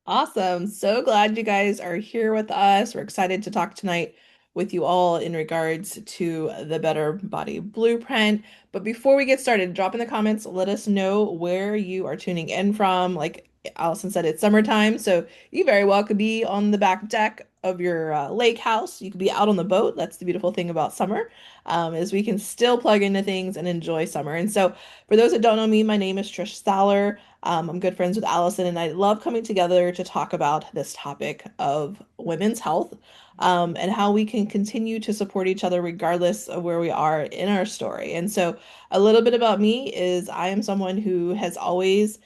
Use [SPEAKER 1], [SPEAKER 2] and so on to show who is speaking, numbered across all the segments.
[SPEAKER 1] Awesome. So glad you guys are here with us. We're excited to talk tonight with you all in regards to the Better Body Blueprint. But before we get started, drop in the comments, let us know where you are tuning in from. Like Allison said, it's summertime, so you very well could be on the back deck of your lake house. You could be out on the boat. That's the beautiful thing about summer, is we can still plug into things and enjoy summer. And so, for those that don't know me, my name is Trish Staller. I'm good friends with Allison, and I love coming together to talk about this topic of women's health, and how we can continue to support each other regardless of where we are in our story. And so, a little bit about me is I am someone who has always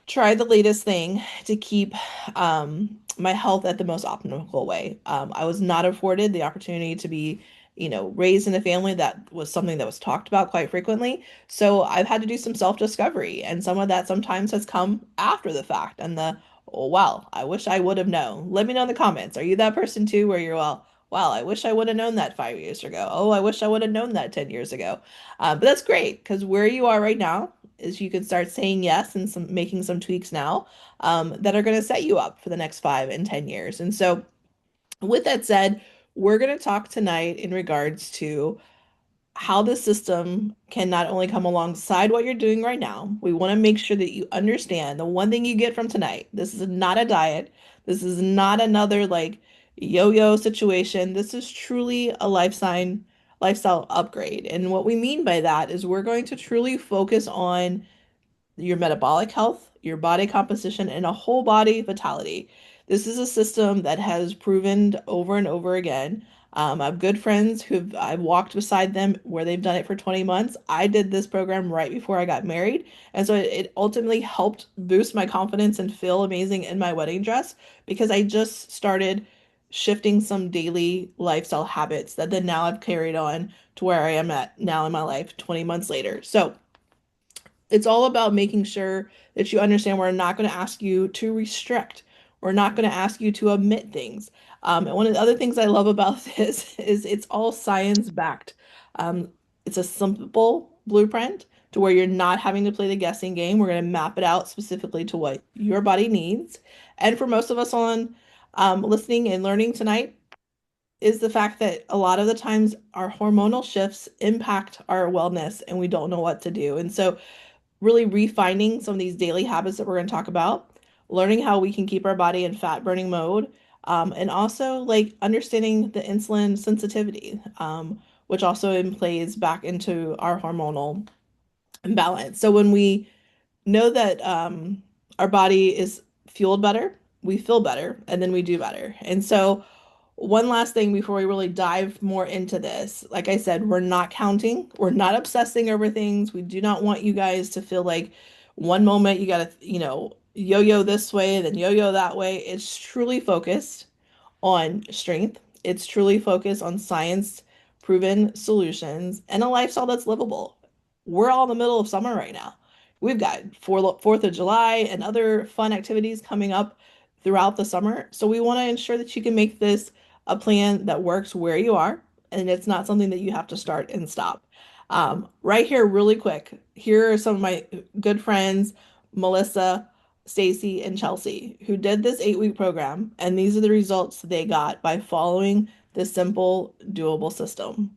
[SPEAKER 1] tried the latest thing to keep my health at the most optimal way. I was not afforded the opportunity to be, raised in a family that was something that was talked about quite frequently. So I've had to do some self-discovery, and some of that sometimes has come after the fact. And oh, wow, I wish I would have known. Let me know in the comments. Are you that person too, where you're, well, wow, I wish I would have known that 5 years ago. Oh, I wish I would have known that 10 years ago. But that's great because where you are right now is you can start saying yes and making some tweaks now, that are going to set you up for the next 5 and 10 years. And so, with that said, we're going to talk tonight in regards to how the system can not only come alongside what you're doing right now. We want to make sure that you understand the one thing you get from tonight. This is not a diet. This is not another like yo-yo situation. This is truly a lifestyle upgrade. And what we mean by that is we're going to truly focus on your metabolic health, your body composition, and a whole body vitality. This is a system that has proven over and over again. I have good friends I've walked beside them where they've done it for 20 months. I did this program right before I got married, and so it ultimately helped boost my confidence and feel amazing in my wedding dress because I just started shifting some daily lifestyle habits that then now I've carried on to where I am at now in my life 20 months later. So it's all about making sure that you understand we're not going to ask you to restrict. We're not going to ask you to omit things. And one of the other things I love about this is it's all science backed. Um, it's a simple blueprint to where you're not having to play the guessing game. We're going to map it out specifically to what your body needs. And for most of us on listening and learning tonight, is the fact that a lot of the times our hormonal shifts impact our wellness and we don't know what to do. And so really refining some of these daily habits that we're going to talk about, learning how we can keep our body in fat burning mode, and also like understanding the insulin sensitivity, which also plays back into our hormonal imbalance. So when we know that our body is fueled better, we feel better, and then we do better. And so one last thing before we really dive more into this. Like I said, we're not counting, we're not obsessing over things. We do not want you guys to feel like one moment you got to, yo-yo this way, then yo-yo that way. It's truly focused on strength. It's truly focused on science proven solutions and a lifestyle that's livable. We're all in the middle of summer right now. We've got 4th of July and other fun activities coming up throughout the summer. So we want to ensure that you can make this a plan that works where you are and it's not something that you have to start and stop. Right here, really quick, here are some of my good friends, Melissa, Stacy, and Chelsea, who did this 8-week program, and these are the results they got by following this simple, doable system.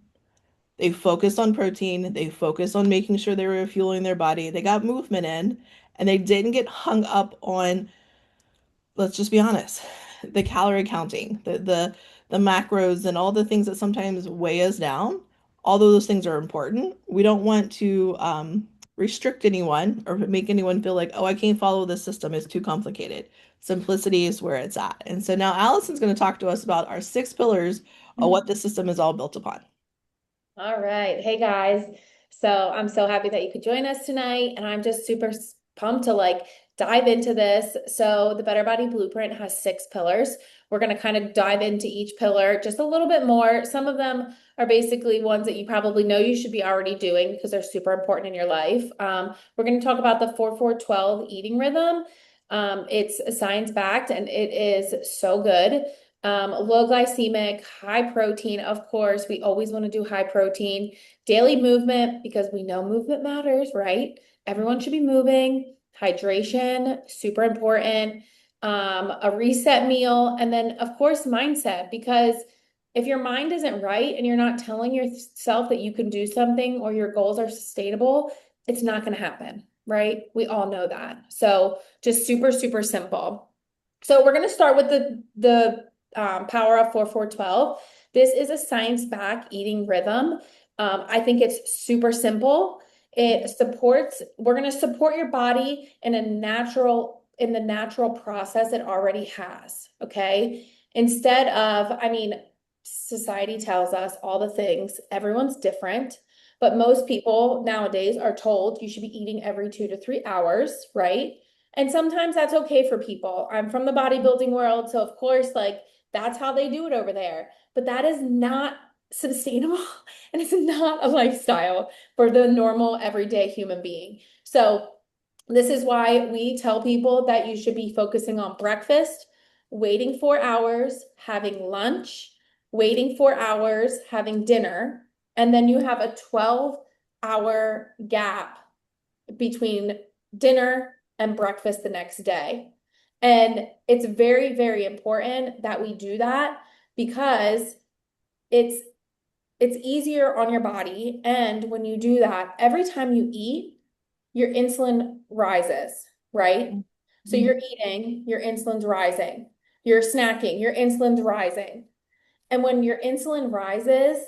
[SPEAKER 1] They focused on protein, they focused on making sure they were fueling their body, they got movement in, and they didn't get hung up on, let's just be honest, the calorie counting, the macros and all the things that sometimes weigh us down. Although those things are important, we don't want to restrict anyone or make anyone feel like, oh, I can't follow this system, it's too complicated. Simplicity is where it's at. And so now Allison's going to talk to us about our 6 pillars of what the system is all built upon.
[SPEAKER 2] All right. Hey guys. So I'm so happy that you could join us tonight. And I'm just super pumped to dive into this. So the Better Body Blueprint has 6 pillars. We're going to kind of dive into each pillar just a little bit more. Some of them are basically ones that you probably know you should be already doing because they're super important in your life. We're going to talk about the 4-4-12 eating rhythm. It's science backed and it is so good. Low glycemic, high protein. Of course, we always want to do high protein. Daily movement because we know movement matters, right? Everyone should be moving. Hydration, super important. a reset meal, and then of course mindset, because if your mind isn't right and you're not telling yourself that you can do something or your goals are sustainable, it's not going to happen, right? We all know that. So just super, super simple. So we're going to start with the Power Up 4412. This is a science-backed eating rhythm. I think it's super simple. We're going to support your body in the natural process it already has. Okay. Instead of, I mean, society tells us all the things, everyone's different, but most people nowadays are told you should be eating every 2 to 3 hours, right? And sometimes that's okay for people. I'm from the bodybuilding world, so of course, like that's how they do it over there. But that is not sustainable and it's not a lifestyle for the normal everyday human being. So this is why we tell people that you should be focusing on breakfast, waiting 4 hours, having lunch, waiting 4 hours, having dinner, and then you have a 12-hour gap between dinner and breakfast the next day. And it's very, very important that we do that because it's it's easier on your body. And when you do that, every time you eat, your insulin rises, right? So
[SPEAKER 1] Mhm.
[SPEAKER 2] you're eating, your insulin's rising. You're snacking, your insulin's rising. And when your insulin rises,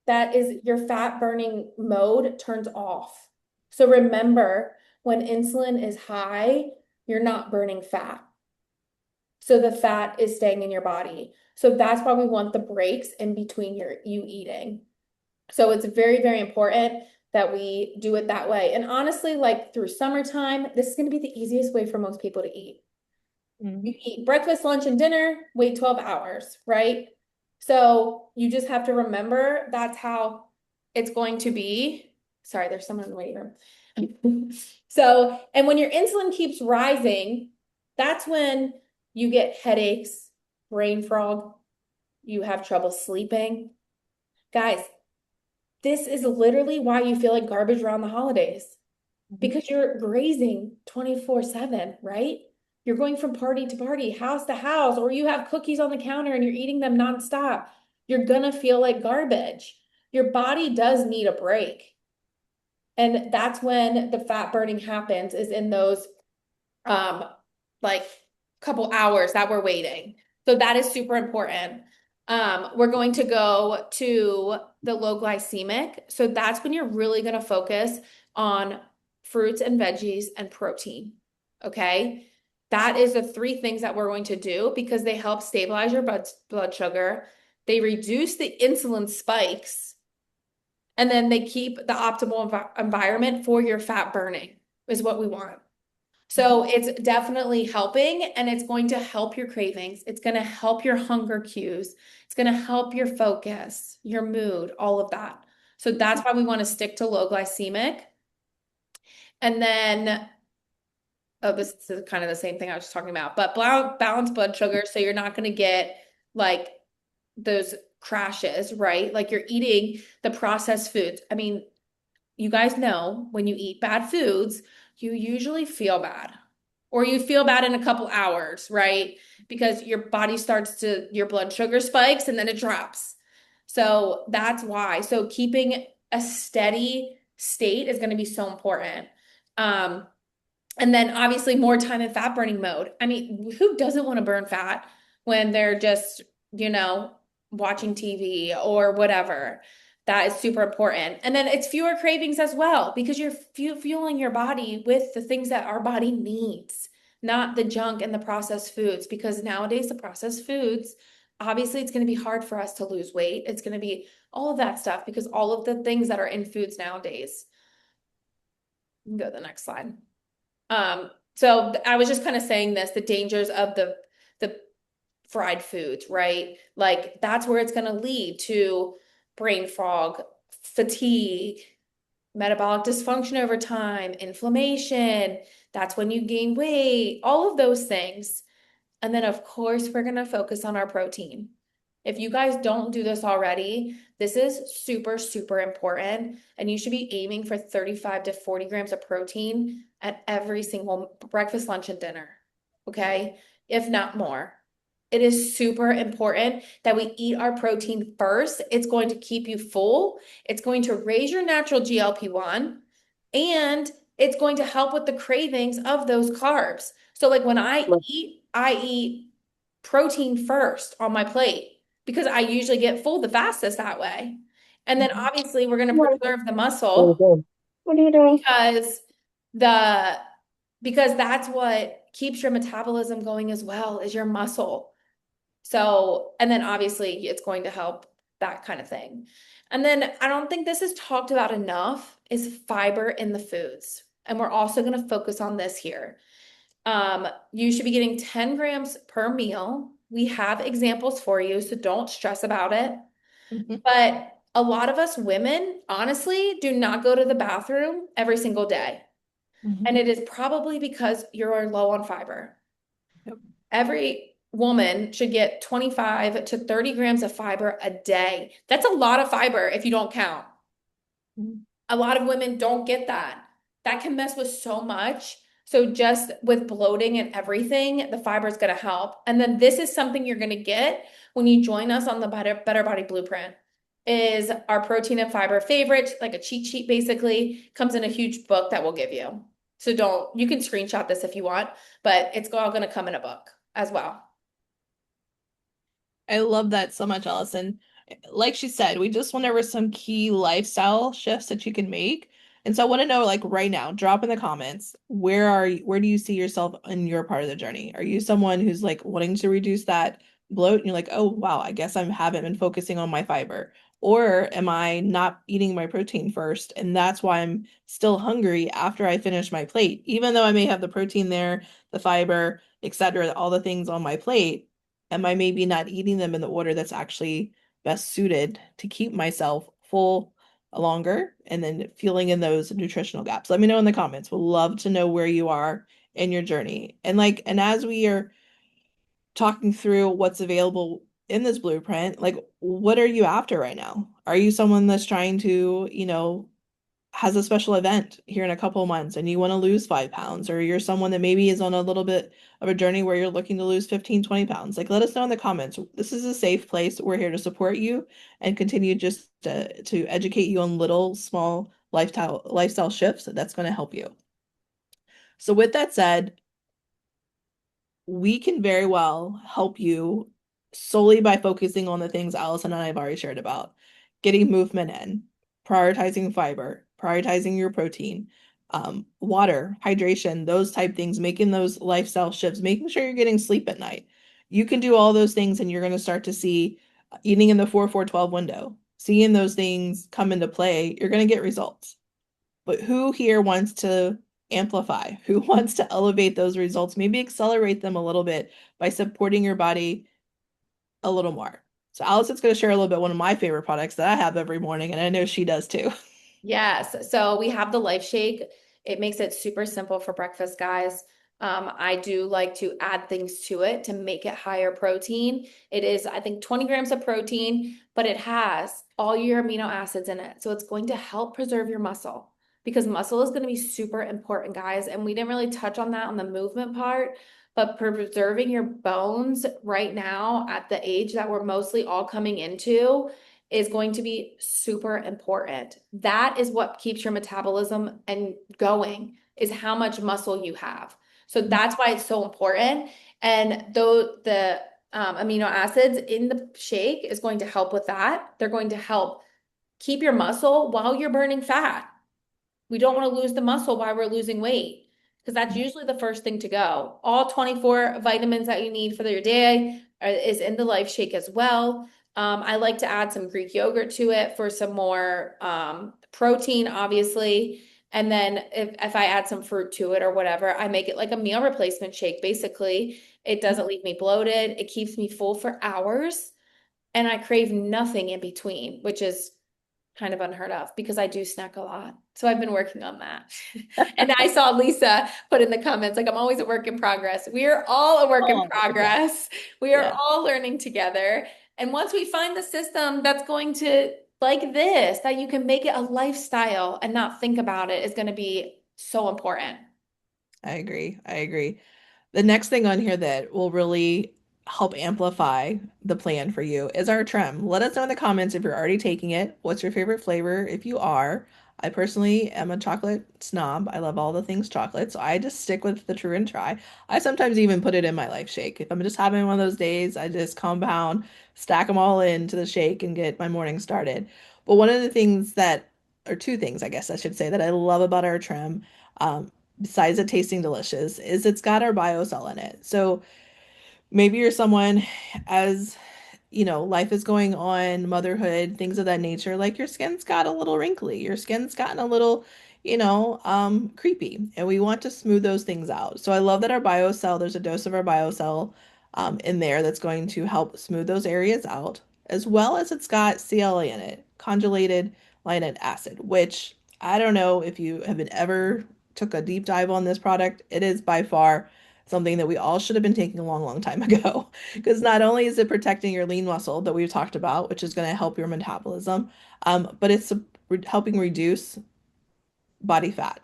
[SPEAKER 2] that is your fat burning mode turns off. So remember, when insulin is high, you're not burning fat. So the fat is staying in your body. So that's why we want the breaks in between you eating. So it's very, very important that we do it that way. And honestly, like through summertime, this is going to be the easiest way for most people to eat. You
[SPEAKER 1] Mhm.
[SPEAKER 2] eat breakfast, lunch, and dinner, wait 12 hours, right? So you just have to remember that's how it's going to be. Sorry, there's someone in the waiting room. So, and when your insulin keeps rising, that's when you get headaches, brain fog, you have trouble sleeping. Guys, this is literally why you feel like garbage around the holidays because you're grazing 24/7, right? You're going from party to party, house to house, or you have cookies on the counter and you're eating them nonstop. You're gonna feel like garbage. Your body does need a break. And that's when the fat burning happens, is in those um like couple hours that we're waiting. So that is super important. We're going to go to the low glycemic. So that's when you're really going to focus on fruits and veggies and protein. Okay. That is the three things that we're going to do because they help stabilize your blood sugar. They reduce the insulin spikes and then they keep the optimal environment for your fat burning is what we want. So it's definitely helping and it's going to help your cravings. It's going to help your hunger cues. It's going to help your focus, your mood, all of that. So that's why we want to stick to low glycemic. And then, oh, this is kind of the same thing I was just talking about, but balance blood sugar. So you're not going to get like those crashes, right? Like you're eating the processed foods. I mean, you guys know when you eat bad foods, you usually feel bad. Or you feel bad in a couple hours, right? Because your body your blood sugar spikes and then it drops. So that's why. So keeping a steady state is going to be so important. Um, and then obviously more time in fat burning mode. I mean, who doesn't want to burn fat when they're just, you know, watching TV or whatever? That is super important. And then it's fewer cravings as well because you're fueling your body with the things that our body needs, not the junk and the processed foods. Because nowadays, the processed foods, obviously, it's going to be hard for us to lose weight. It's going to be all of that stuff because all of the things that are in foods nowadays. You can go to the next slide. So I was just kind of saying this, the dangers of the fried foods, right? Like that's where it's going to lead to brain fog, fatigue, metabolic dysfunction over time, inflammation. That's when you gain weight, all of those things. And then, of course, we're going to focus on our protein. If you guys don't do this already, this is super, super important. And you should be aiming for 35 to 40 grams of protein at every single breakfast, lunch, and dinner. Okay. if not more. It is super important that we eat our protein first. It's going to keep you full. It's going to raise your natural GLP-1, and it's going to help with the cravings of those carbs. So like when I eat protein first on my plate because I usually get full the fastest that way. And then
[SPEAKER 1] Mhm.
[SPEAKER 2] obviously we're going to
[SPEAKER 3] What
[SPEAKER 2] preserve the
[SPEAKER 3] are you
[SPEAKER 2] muscle
[SPEAKER 3] doing? What are you doing?
[SPEAKER 2] because the because that's what keeps your metabolism going as well as your muscle. So, and then obviously it's going to help that kind of thing. And then I don't think this is talked about enough is fiber in the foods. And we're also going to focus on this here. You should be getting 10 grams per meal. We have examples for you, so don't stress about it.
[SPEAKER 1] Mhm.
[SPEAKER 2] But a lot of us women, honestly, do not go to the bathroom every single day. And
[SPEAKER 1] Mhm.
[SPEAKER 2] it is probably because you're low on fiber.
[SPEAKER 1] Yep.
[SPEAKER 2] Every woman should get 25 to 30 grams of fiber a day. That's a lot of fiber if you don't count.
[SPEAKER 1] Mhm.
[SPEAKER 2] A lot of women don't get that. That can mess with so much. So just with bloating and everything, the fiber is going to help. And then this is something you're going to get when you join us on the Better Body Blueprint is our protein and fiber favorite, like a cheat sheet basically, comes in a huge book that we'll give you. So you can screenshot this if you want, but it's all going to come in a book as well.
[SPEAKER 1] I love that so much, Allison. Like she said, we just went over some key lifestyle shifts that you can make. And so I want to know, like right now, drop in the comments, where do you see yourself in your part of the journey? Are you someone who's like wanting to reduce that bloat and you're like, oh wow, I guess I haven't been focusing on my fiber? Or am I not eating my protein first? And that's why I'm still hungry after I finish my plate, even though I may have the protein there, the fiber, etc., all the things on my plate. Am I maybe not eating them in the order that's actually best suited to keep myself full longer and then filling in those nutritional gaps? Let me know in the comments. We'll love to know where you are in your journey. And as we are talking through what's available in this blueprint, like what are you after right now? Are you someone that's trying to, has a special event here in a couple of months and you want to lose 5 pounds, or you're someone that maybe is on a little bit of a journey where you're looking to lose 15, 20 pounds, like let us know in the comments. This is a safe place. We're here to support you and continue just to educate you on little small lifestyle shifts that's going to help you. So with that said, we can very well help you solely by focusing on the things Allison and I have already shared about. Getting movement in, prioritizing fiber, prioritizing your protein, water, hydration, those type things, making those lifestyle shifts, making sure you're getting sleep at night. You can do all those things and you're going to start to see eating in the 4-4-12 window. Seeing those things come into play, you're going to get results. But who here wants to amplify? Who wants to elevate those results? Maybe accelerate them a little bit by supporting your body a little more. So Allison's going to share a little bit one of my favorite products that I have every morning, and I know she does too.
[SPEAKER 2] Yes. So we have the Life Shake. It makes it super simple for breakfast, guys. I do like to add things to it to make it higher protein. It is, I think, 20 grams of protein, but it has all your amino acids in it. So it's going to help preserve your muscle because muscle is going to be super important, guys. And we didn't really touch on that on the movement part, but preserving your bones right now at the age that we're mostly all coming into is going to be super important. That is what keeps your metabolism and going is how much muscle you have. So that's why it's so important. And though the amino acids in the shake is going to help with that, they're going to help keep your muscle while you're burning fat. We don't want to lose the muscle while we're losing weight because that's usually the first thing to go. All 24 vitamins that you need for your day is in the Life Shake as well. I like to add some Greek yogurt to it for some more protein, obviously. And then if I add some fruit to it or whatever, I make it like a meal replacement shake. Basically, it doesn't leave me bloated. It keeps me full for hours and I crave nothing in between, which is kind of unheard of because I do snack a lot. So I've been working on that. And I saw Lisa put in the comments, like, I'm always a work in progress. We are all a work in
[SPEAKER 1] Oh, yeah.
[SPEAKER 2] progress. We are
[SPEAKER 1] Yeah,
[SPEAKER 2] all learning together. And once we find the system that's going to, like this, that you can make it a lifestyle and not think about it, is going to be so important.
[SPEAKER 1] I agree. I agree. The next thing on here that will really help amplify the plan for you is our trim. Let us know in the comments if you're already taking it. What's your favorite flavor? If you are, I personally am a chocolate snob. I love all the things chocolate, so I just stick with the True and Try. I sometimes even put it in my life shake. If I'm just having one of those days, I just compound, stack them all into the shake and get my morning started. But one of the things that, or two things, I guess I should say, that I love about our trim, um, besides it tasting delicious, is it's got our BioCell in it. So maybe you're someone, as life is going on, motherhood, things of that nature, like your skin's got a little wrinkly, your skin's gotten a little, creepy, and we want to smooth those things out. So I love that our BioCell, there's a dose of our BioCell in there that's going to help smooth those areas out, as well as it's got CLA in it, conjugated linoleic acid, which I don't know if you have been ever took a deep dive on this product. It is by far something that we all should have been taking a long, long time ago. Because not only is it protecting your lean muscle that we've talked about, which is going to help your metabolism, but it's helping reduce body fat.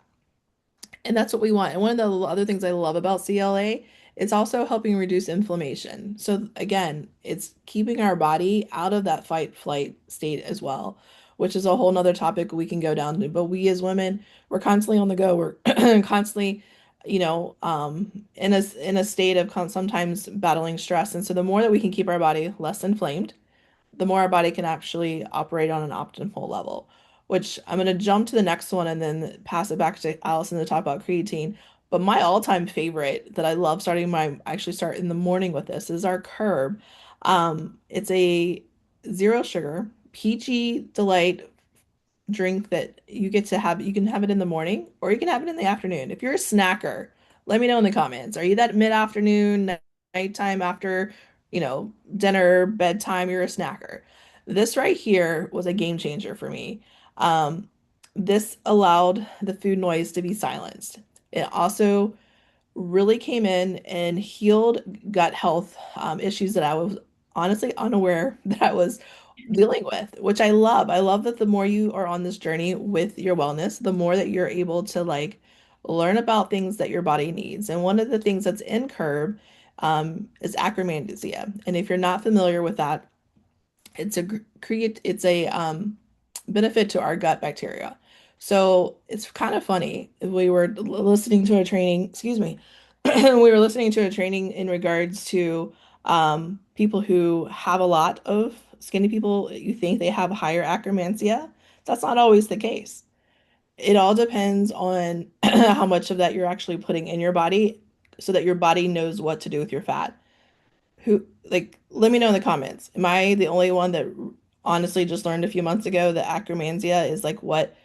[SPEAKER 1] And that's what we want. And one of the other things I love about CLA, it's also helping reduce inflammation. So again, it's keeping our body out of that fight flight state as well, which is a whole nother topic we can go down to. But we as women, we're constantly on the go. We're constantly, in a state of sometimes battling stress. And so the more that we can keep our body less inflamed, the more our body can actually operate on an optimal level, which I'm going to jump to the next one and then pass it back to Allison to talk about creatine. But my all-time favorite that I love I actually start in the morning with this is our Curb. It's a zero sugar, peachy delight drink that you get to have. You can have it in the morning or you can have it in the afternoon. If you're a snacker, let me know in the comments. Are you that mid-afternoon, nighttime after, dinner, bedtime, you're a snacker? This right here was a game changer for me. Um, this allowed the food noise to be silenced. It also really came in and healed gut health issues that I was honestly unaware that I was dealing with, which I love. I love that the more you are on this journey with your wellness, the more that you're able to like learn about things that your body needs. And one of the things that's in Curb is acromagnesia. And if you're not familiar with that, it's a benefit to our gut bacteria. So it's kind of funny. We were listening to a training, excuse me, we were listening to a training in regards to people who have a lot of skinny people. You think they have higher akkermansia. That's not always the case. It all depends on how much of that you're actually putting in your body so that your body knows what to do with your fat. Who, like, let me know in the comments. Am I the only one that honestly just learned a few months ago that akkermansia is like what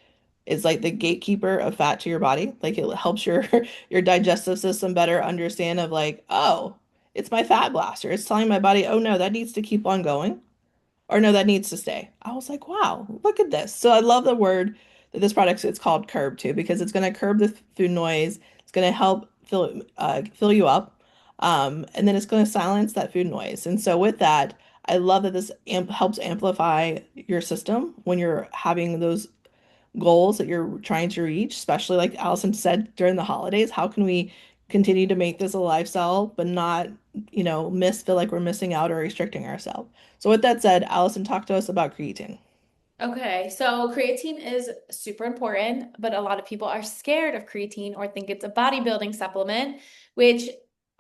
[SPEAKER 1] is like the gatekeeper of fat to your body? Like it helps your your digestive system better understand of like, oh, it's my fat blaster. It's telling my body, oh no, that needs to keep on going. Or no, that needs to stay. I was like, wow, look at this. So I love the word that this product it's called curb too, because it's going to curb the food noise. It's going to help fill you up. And then it's going to silence that food noise. And so with that, I love that this helps amplify your system when you're having those goals that you're trying to reach, especially like Allison said during the holidays. How can we continue to make this a lifestyle, but not, feel like we're missing out or restricting ourselves? So with that said, Allison, talk to us about creatine.
[SPEAKER 2] Okay, so creatine is super important, but a lot of people are scared of creatine or think it's a bodybuilding supplement, which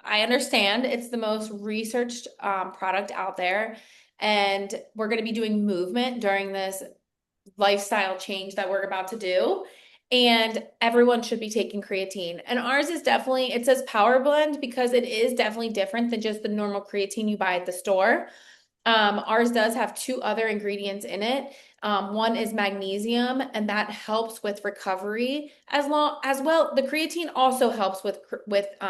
[SPEAKER 2] I understand. It's the most researched product out there. And we're going to be doing movement during this lifestyle change that we're about to do. And everyone should be taking creatine. And ours is definitely, it says Power Blend because it is definitely different than just the normal creatine you buy at the store. Ours does have two other ingredients in it. One is magnesium, and that helps with recovery as well. The creatine also helps with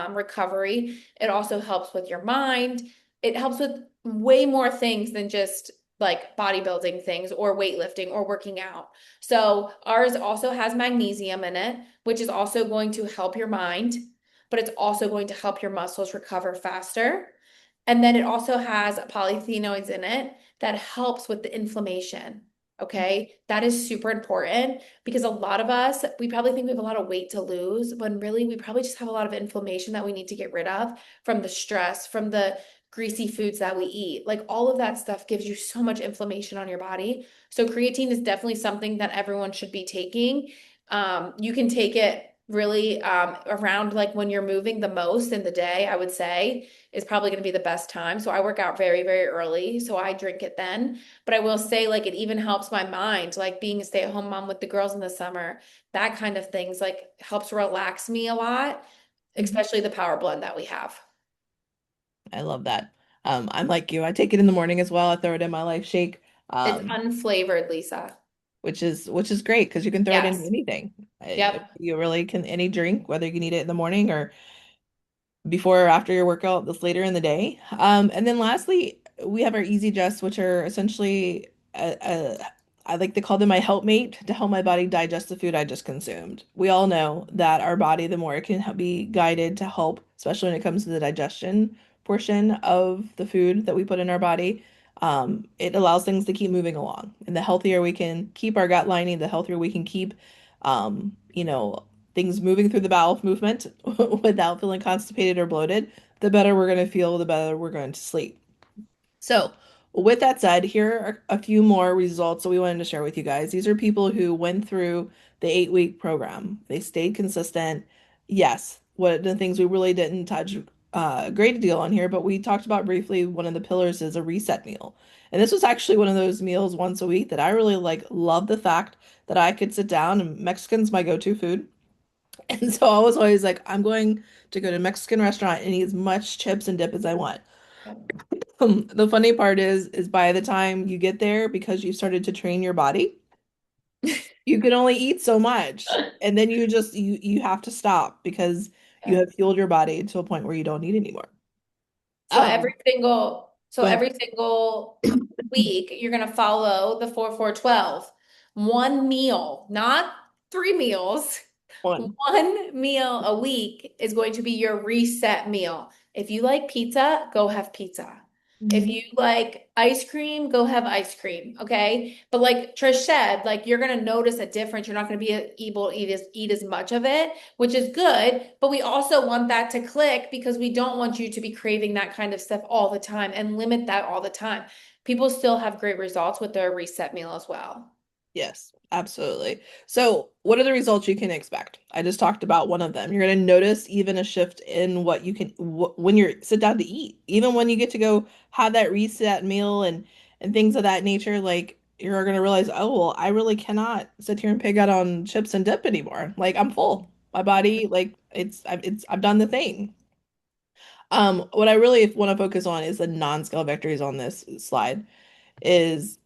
[SPEAKER 2] recovery. It also helps with your mind. It helps with way more things than just like bodybuilding things or weightlifting or working out. So ours also has magnesium in it, which is also going to help your mind, but it's also going to help your muscles recover faster. And then it also has polyphenols in it that helps with the inflammation. Okay, that is super important because a lot of us, we probably think we have a lot of weight to lose when really we probably just have a lot of inflammation that we need to get rid of from the stress, from the greasy foods that we eat. Like all of that stuff gives you so much inflammation on your body. So creatine is definitely something that everyone should be taking. You can take it really around like when you're moving the most in the day, I would say is probably going to be the best time. So I work out very, very early, so I drink it then. But I will say, like, it even helps my mind, like being a stay-at-home mom with the girls in the summer, that kind of things, like helps relax me a lot,
[SPEAKER 1] Mhm.
[SPEAKER 2] especially the power blend that we have.
[SPEAKER 1] I love that. I'm like you. I take it in the morning as well. I throw it in my life shake,
[SPEAKER 2] It's
[SPEAKER 1] um,
[SPEAKER 2] unflavored, Lisa.
[SPEAKER 1] which is great because you can throw it into
[SPEAKER 2] Yes.
[SPEAKER 1] anything.
[SPEAKER 2] Yep.
[SPEAKER 1] You really can any drink, whether you can eat it in the morning or before or after your workout this later in the day. And then lastly, we have our Easy Just, which are essentially I like to call them my helpmate to help my body digest the food I just consumed. We all know that our body, the more it can be guided to help, especially when it comes to the digestion portion of the food that we put in our body, it allows things to keep moving along. And the healthier we can keep our gut lining, the healthier we can keep, things moving through the bowel movement without feeling constipated or bloated, the better we're going to feel, the better we're going to sleep. So, with that said, here are a few more results that we wanted to share with you guys. These are people who went through the 8-week program. They stayed consistent. Yes, what the things we really didn't touch a great deal on here, but we talked about briefly one of the pillars is a reset meal. And this was actually one of those meals once a week that I really love the fact that I could sit down and Mexican's my go-to food. And so I was always like, I'm going to go to a Mexican restaurant and eat as much chips and dip as I want. The funny part is by the time you get there, because you started to train your body, you can only eat so much. And then you have to stop because you
[SPEAKER 2] Yeah.
[SPEAKER 1] have fueled your body to a point where you don't need anymore.
[SPEAKER 2] So every single, so
[SPEAKER 1] Go ahead.
[SPEAKER 2] every single week, you're gonna follow the 4-4-12. One meal, not three meals.
[SPEAKER 1] One.
[SPEAKER 2] One meal a week is going to be your reset meal. If you like pizza, go have pizza. If
[SPEAKER 1] Mhm.
[SPEAKER 2] you like ice cream, go have ice cream. Okay. But like Trish said, like you're gonna notice a difference. You're not gonna be able to eat as much of it, which is good. But we also want that to click because we don't want you to be craving that kind of stuff all the time and limit that all the time. People still have great results with their reset meal as well.
[SPEAKER 1] Yes, absolutely. So, what are the results you can expect? I just talked about one of them. You're going to notice even a shift in what you can when you're sit down to eat. Even when you get to go have that reset meal and things of that nature, like you're going to realize, oh, well, I really cannot sit here and pig out on chips and dip anymore. Like I'm full. My body, like I've done the thing. What I really want to focus on is the non-scale victories on this slide is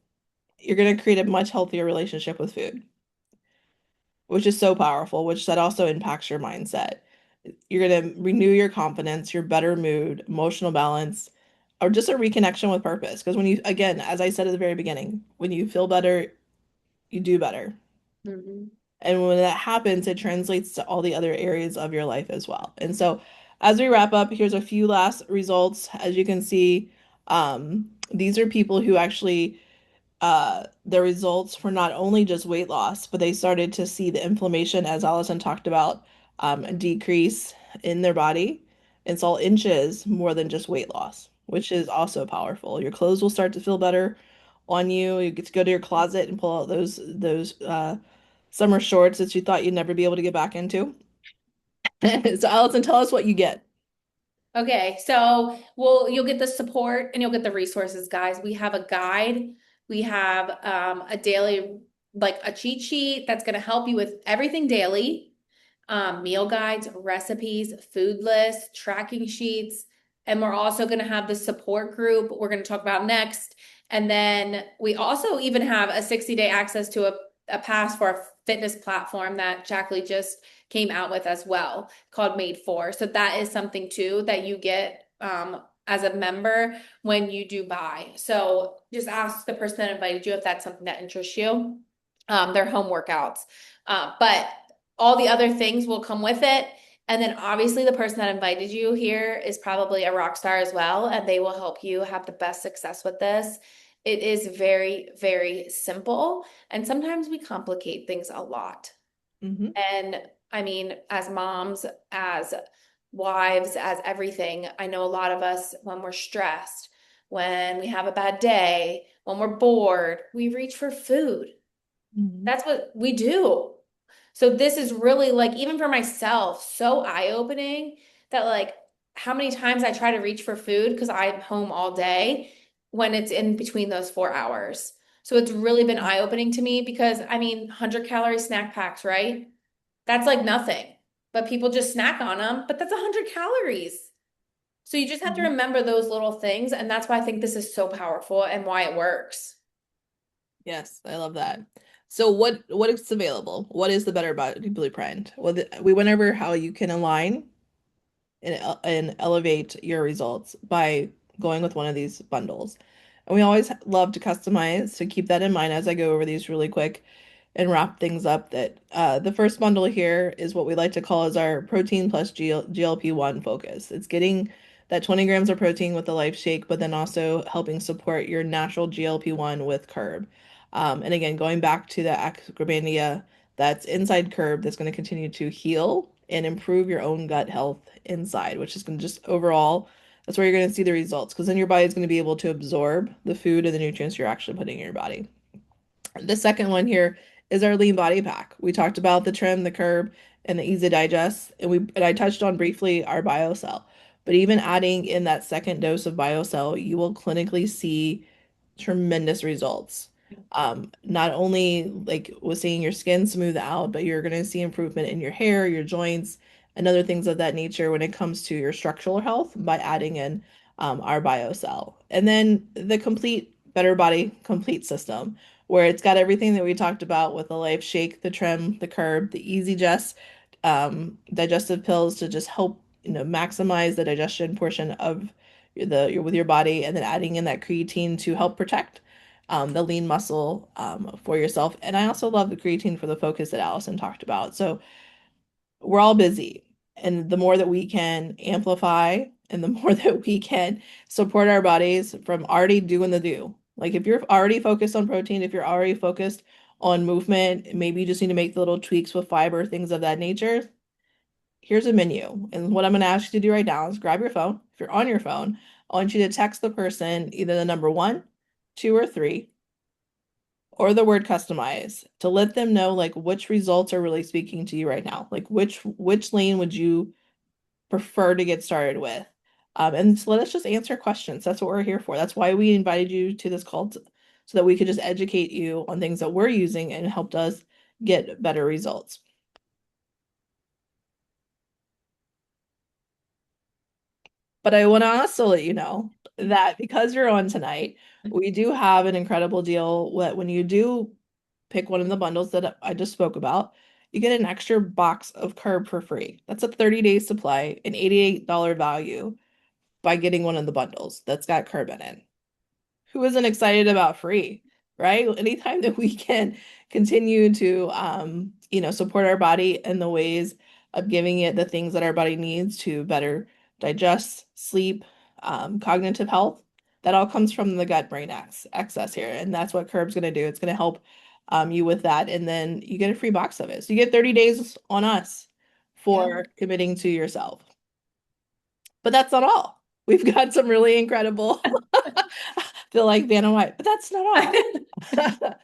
[SPEAKER 1] you're going to create a much healthier relationship with food, which is so powerful, which that also impacts your mindset. You're going to renew your confidence, your better mood, emotional balance, or just a reconnection with purpose. Because when you, again, as I said at the very beginning, when you feel better, you do better.
[SPEAKER 2] Mhm.
[SPEAKER 1] And when that happens, it translates to all the other areas of your life as well. And so, as we wrap up, here's a few last results. As you can see, these are people who actually the results were not only just weight loss, but they started to see the inflammation, as Allison talked about, decrease in their body. It's all inches more than just weight loss, which is also powerful. Your clothes will start to feel better on you. You get to go to your closet and pull out those summer shorts that you thought you'd never be able to get back into. So Allison, tell us what you get.
[SPEAKER 2] Okay, so you'll get the support and you'll get the resources, guys. We have a guide. We have a daily, like a cheat sheet that's going to help you with everything daily, meal guides, recipes, food lists, tracking sheets, and we're also going to have the support group we're going to talk about next. And then we also even have a 60-day access to a pass for a fitness platform that Jacqueline just came out with as well called Made For. So that is something too that you get as a member when you do buy. So just ask the person that invited you if that's something that interests you. Their home workouts. But all the other things will come with it. And then obviously the person that invited you here is probably a rock star as well, and they will help you have the best success with this. It is very, very simple. And sometimes we complicate things a lot.
[SPEAKER 1] Hmm.
[SPEAKER 2] And I mean, as moms, as wives, as everything, I know a lot of us, when we're stressed, when we have a bad day, when we're bored, we reach for food.
[SPEAKER 1] Hmm.
[SPEAKER 2] That's what we do. So this is really like, even for myself, so eye-opening that like how many times I try to reach for food because I'm home all day when it's in between those 4 hours. So it's really been eye-opening to me because I mean, 100-calorie snack packs, right? That's like nothing. But people just snack on them, but that's 100 calories. So you just have to remember those little things, and that's why I think this is so powerful and why it works.
[SPEAKER 1] Yes, I love that. So what is available? What is the Better Body Blueprint? Well, we went over how you can align and elevate your results by going with one of these bundles. And we always love to customize, so keep that in mind as I go over these really quick and wrap things up. That the first bundle here is what we like to call as our protein plus GLP-1 focus. It's getting that 20 grams of protein with the Life Shake, but then also helping support your natural GLP-1 with Curb. And again, going back to the Acrobandia that's inside Curb that's going to continue to heal and improve your own gut health inside, which is going to just overall, that's where you're going to see the results because then your body is going to be able to absorb the food and the nutrients you're actually putting in your body. The second one here is our lean body pack. We talked about the trim, the curb, and the easy digest, and I touched on briefly our BioCell. But even adding in that second dose of BioCell, you will clinically see tremendous results. Not only like with seeing your skin smooth out, but you're going to see improvement in your hair, your joints, and other things of that nature when it comes to your structural health by adding in our BioCell. And then the complete Better Body Complete System, where it's got everything that we talked about with the Life Shake, the trim, the curb, the Easy Just digestive pills to just help, maximize the digestion portion of with your body, and then adding in that creatine to help protect the lean muscle for yourself. And I also love the creatine for the focus that Allison talked about. So we're all busy, and the more that we can amplify and the more that we can support our bodies from already doing the do. Like if you're already focused on protein, if you're already focused on movement, maybe you just need to make the little tweaks with fiber, things of that nature. Here's a menu. And what I'm going to ask you to do right now is grab your phone. If you're on your phone, I want you to text the person either the number one, two, or three, or the word customize to let them know like which results are really speaking to you right now. Like which lane would you prefer to get started with? And so let us just answer questions. That's what we're here for. That's why we invited you to this call so that we could just educate you on things that we're using and helped us get better results. But I want to also let you know that because you're on tonight, we do have an incredible deal that when you do pick one of the bundles that I just spoke about, you get an extra box of Curb for free. That's a 30-day supply, an $88 value by getting one of the bundles that's got Curb in it. Who isn't excited about free, right? Anytime that we can continue to support our body in the ways of giving it the things that our body needs to better digest, sleep, cognitive health, that all comes from the gut brain excess here. And that's what Curb's going to do. It's going to help you with that. And then you get a free box of it. So you get 30 days on us
[SPEAKER 2] Yeah.
[SPEAKER 1] for committing to yourself. But that's not all. We've got some really incredible feel like Vanna White, but that's not all.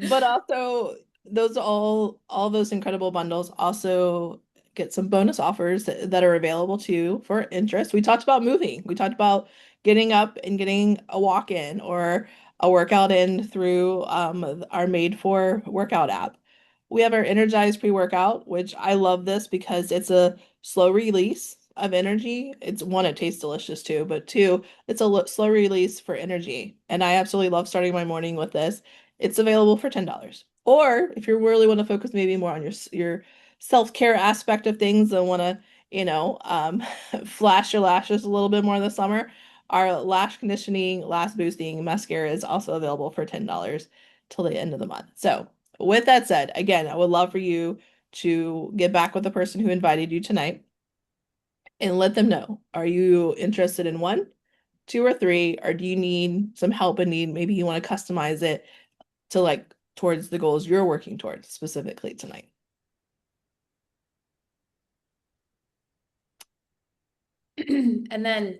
[SPEAKER 1] But also those all those incredible bundles also get some bonus offers that are available to you for interest. We talked about moving. We talked about getting up and getting a walk in or a workout in through our Made for Workout app. We have our Energize pre-workout, which I love this because it's a slow release of energy. It's one, it tastes delicious too, but two, it's a slow release for energy. And I absolutely love starting my morning with this. It's available for $10. Or if you really want to focus maybe more on your self-care aspect of things and want to, flash your lashes a little bit more this summer, our lash conditioning, lash boosting mascara is also available for $10 till the end of the month. So with that said, again, I would love for you to get back with the person who invited you tonight and let them know. Are you interested in one? two or three, or do you need some help and need maybe you want to customize it to like towards the goals you're working towards specifically tonight?
[SPEAKER 2] And then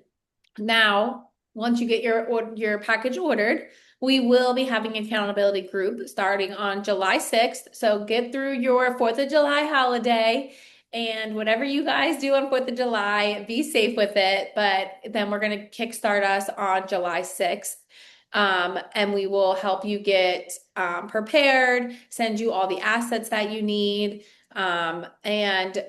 [SPEAKER 2] now, once you get your package ordered, we will be having an accountability group starting on July 6th. So get through your 4th of July holiday and whatever you guys do on 4th of July, be safe with it. But then we're going to kickstart us on July 6th. And we will help you get prepared, send you all the assets that you need, and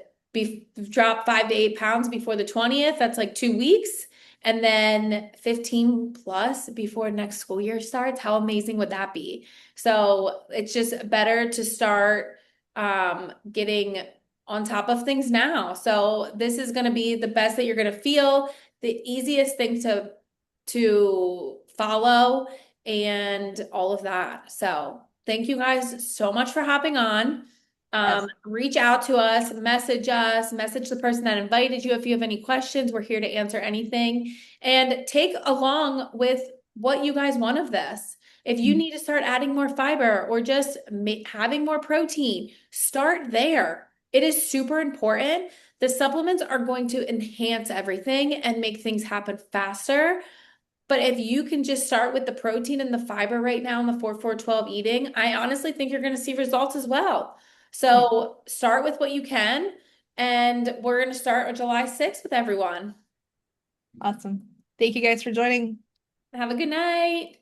[SPEAKER 2] drop 5 to 8 pounds before the 20th. That's like 2 weeks. And then 15 plus before next school year starts. How amazing would that be? So it's just better to start getting on top of things now. So this is going to be the best that you're going to feel, the easiest thing to follow and all of that. So thank you guys so much for hopping on.
[SPEAKER 1] Yes.
[SPEAKER 2] Reach out to us, message the person that invited you if you have any questions. We're here to answer anything and take along with what you guys want of this. If you need to start adding more fiber or just having more protein, start there. It is super important. The supplements are going to enhance everything and make things happen faster. But if you can just start with the protein and the fiber right now in the 4-4-12 eating, I honestly think you're going to see results as well. So start with what you can, and we're going to start on July 6th with everyone.
[SPEAKER 1] Awesome. Thank you guys for joining.
[SPEAKER 2] Have a good night.